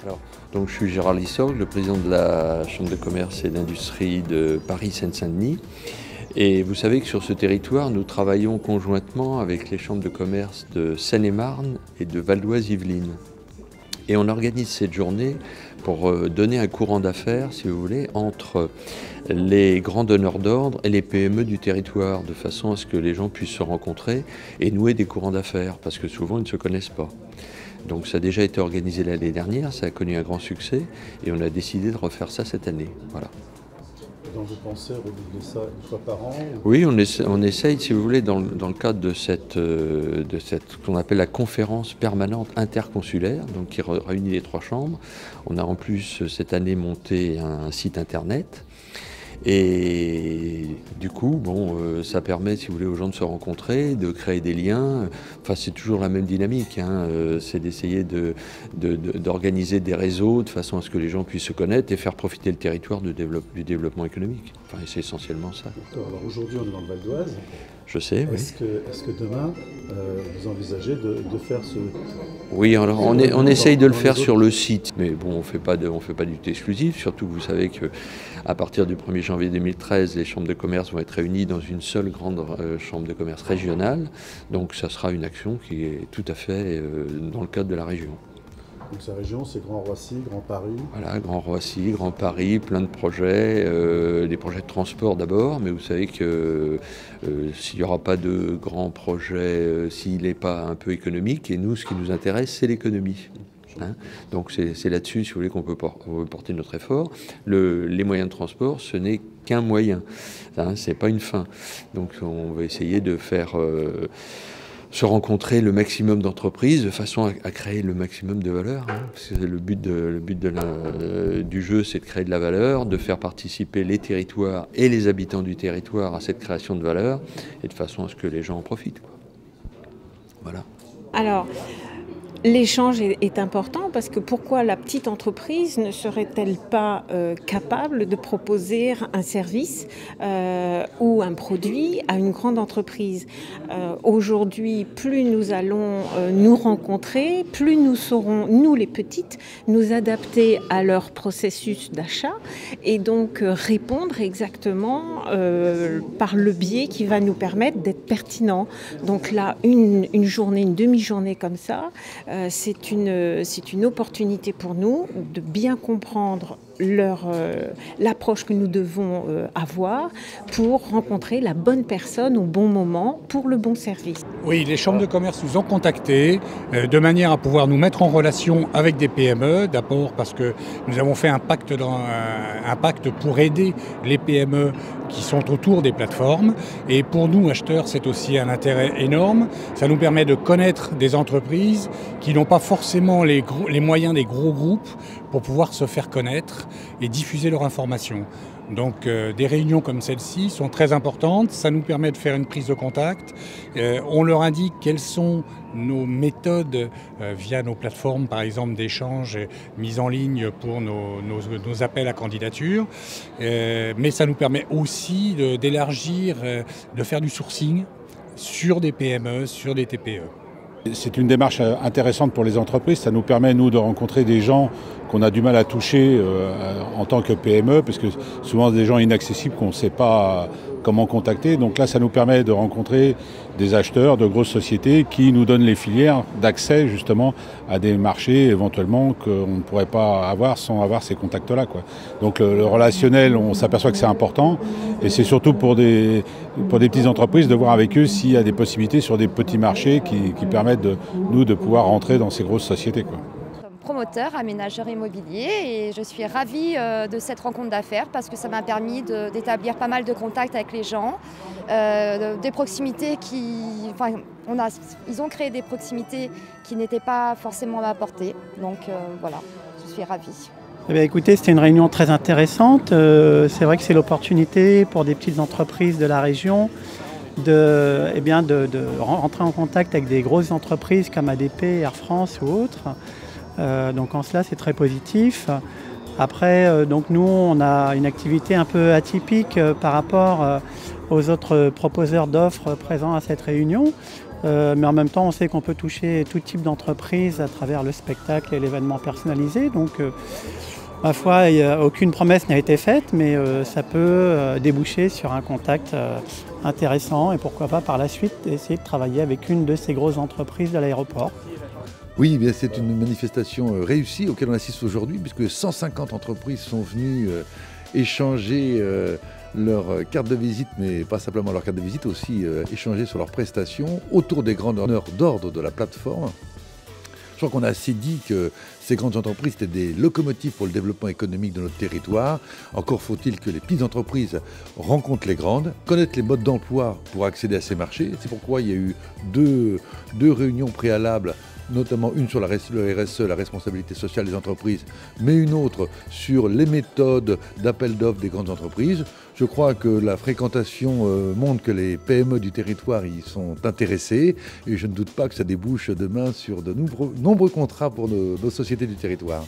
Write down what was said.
Alors, donc je suis Gérard Lissorgue, le président de la Chambre de commerce et d'industrie de Paris-Seine-Saint-Denis. Et vous savez que sur ce territoire, nous travaillons conjointement avec les chambres de commerce de Seine-et-Marne et de Val d'Oise-Yvelines. Et on organise cette journée pour donner un courant d'affaires, si vous voulez, entre les grands donneurs d'ordre et les PME du territoire, de façon à ce que les gens puissent se rencontrer et nouer des courants d'affaires, parce que souvent ils ne se connaissent pas. Donc ça a déjà été organisé l'année dernière, ça a connu un grand succès et on a décidé de refaire ça cette année. Voilà. Donc vous pensez renouveler ça une fois par an Oui, on essaye, si vous voulez, dans le cadre de cette qu'on appelle la conférence permanente interconsulaire, donc qui réunit les trois chambres. On a en plus cette année monté un site internet. Et du coup, ça permet, si vous voulez, aux gens de se rencontrer, de créer des liens. Enfin, c'est toujours la même dynamique, hein. C'est d'essayer d'organiser des réseaux de façon à ce que les gens puissent se connaître et faire profiter le territoire du développement économique. Enfin, c'est essentiellement ça. Alors aujourd'hui, on est dans le Val d'Oise. Je sais, oui. Est-ce que demain, vous envisagez de faire ce... Oui, alors on essaye de le faire sur le site, mais bon, on fait pas du tout exclusif, surtout que vous savez qu'à partir du 1er janvier 2013, les chambres de commerce vont être réunies dans une seule grande chambre de commerce régionale, donc ça sera une action qui est tout à fait dans le cadre de la région. Donc sa région, c'est Grand Roissy, Grand Paris. Voilà, Grand Roissy, Grand Paris, plein de projets, des projets de transport d'abord, mais vous savez que s'il n'y aura pas de grands projets, s'il n'est pas un peu économique, et nous, ce qui nous intéresse, c'est l'économie. Hein, donc c'est là-dessus, si vous voulez, qu'on peut porter notre effort. Les moyens de transport, ce n'est qu'un moyen, hein, c'est pas une fin. Donc on va essayer de faire... se rencontrer le maximum d'entreprises de façon à créer le maximum de valeur. Hein, parce que le but du jeu, c'est de créer de la valeur, de faire participer les territoires et les habitants du territoire à cette création de valeur, et de façon à ce que les gens en profitent, quoi. Voilà. Alors, l'échange est important parce que pourquoi la petite entreprise ne serait-elle pas capable de proposer un service ou un produit à une grande entreprise? Aujourd'hui, plus nous allons nous rencontrer, plus nous saurons, nous les petites, nous adapter à leur processus d'achat et donc répondre exactement par le biais qui va nous permettre d'être pertinents. Donc là, une journée, une demi-journée comme ça, c'est une opportunité pour nous de bien comprendre l'approche que nous devons avoir pour rencontrer la bonne personne au bon moment pour le bon service. Oui, les chambres de commerce nous ont contactés de manière à pouvoir nous mettre en relation avec des PME. D'abord parce que nous avons fait un pacte pour aider les PME qui sont autour des plateformes. Et pour nous, acheteurs, c'est aussi un intérêt énorme. Ça nous permet de connaître des entreprises qui n'ont pas forcément les moyens des gros groupes pour pouvoir se faire connaître et diffuser leur information. Donc des réunions comme celle-ci sont très importantes, ça nous permet de faire une prise de contact, on leur indique quelles sont nos méthodes via nos plateformes par exemple d'échange mises en ligne pour nos appels à candidature, mais ça nous permet aussi d'élargir, de faire du sourcing sur des PME, sur des TPE. C'est une démarche intéressante pour les entreprises, ça nous permet nous de rencontrer des gens qu'on a du mal à toucher en tant que PME, parce que souvent des gens inaccessibles qu'on ne sait pas comment contacter. Donc là, ça nous permet de rencontrer des acheteurs de grosses sociétés qui nous donnent les filières d'accès justement à des marchés éventuellement qu'on ne pourrait pas avoir sans avoir ces contacts-là, quoi. Donc le relationnel, on s'aperçoit que c'est important et c'est surtout pour des petites entreprises de voir avec eux s'il y a des possibilités sur des petits marchés qui permettent de pouvoir rentrer dans ces grosses sociétés, quoi. Promoteur, aménageur immobilier et je suis ravie de cette rencontre d'affaires parce que ça m'a permis d'établir pas mal de contacts avec les gens, des proximités ils ont créé des proximités qui n'étaient pas forcément à ma portée, donc voilà, je suis ravie. Eh bien, écoutez, c'était une réunion très intéressante, c'est vrai que c'est l'opportunité pour des petites entreprises de la région de rentrer en contact avec des grosses entreprises comme ADP, Air France ou autres. Donc en cela c'est très positif. Après donc nous on a une activité un peu atypique par rapport aux autres proposeurs d'offres présents à cette réunion. mais en même temps, on sait qu'on peut toucher tout type d'entreprise à travers le spectacle et l'événement personnalisé. Donc, ma foi, aucune promesse n'a été faite, mais ça peut déboucher sur un contact intéressant et pourquoi pas par la suite essayer de travailler avec une de ces grosses entreprises de l'aéroport. Oui, bien, c'est une manifestation réussie auquel on assiste aujourd'hui, puisque 150 entreprises sont venues échanger leur carte de visite, mais pas simplement leur carte de visite, aussi échanger sur leurs prestations autour des grandes heures d'ordre de la plateforme. Je crois qu'on a assez dit que ces grandes entreprises étaient des locomotives pour le développement économique de notre territoire. Encore faut-il que les petites entreprises rencontrent les grandes, connaissent les modes d'emploi pour accéder à ces marchés. C'est pourquoi il y a eu deux réunions préalables, notamment une sur le RSE, la responsabilité sociale des entreprises, mais une autre sur les méthodes d'appel d'offres des grandes entreprises. Je crois que la fréquentation montre que les PME du territoire y sont intéressées et je ne doute pas que ça débouche demain sur de nombreux contrats pour nos sociétés du territoire.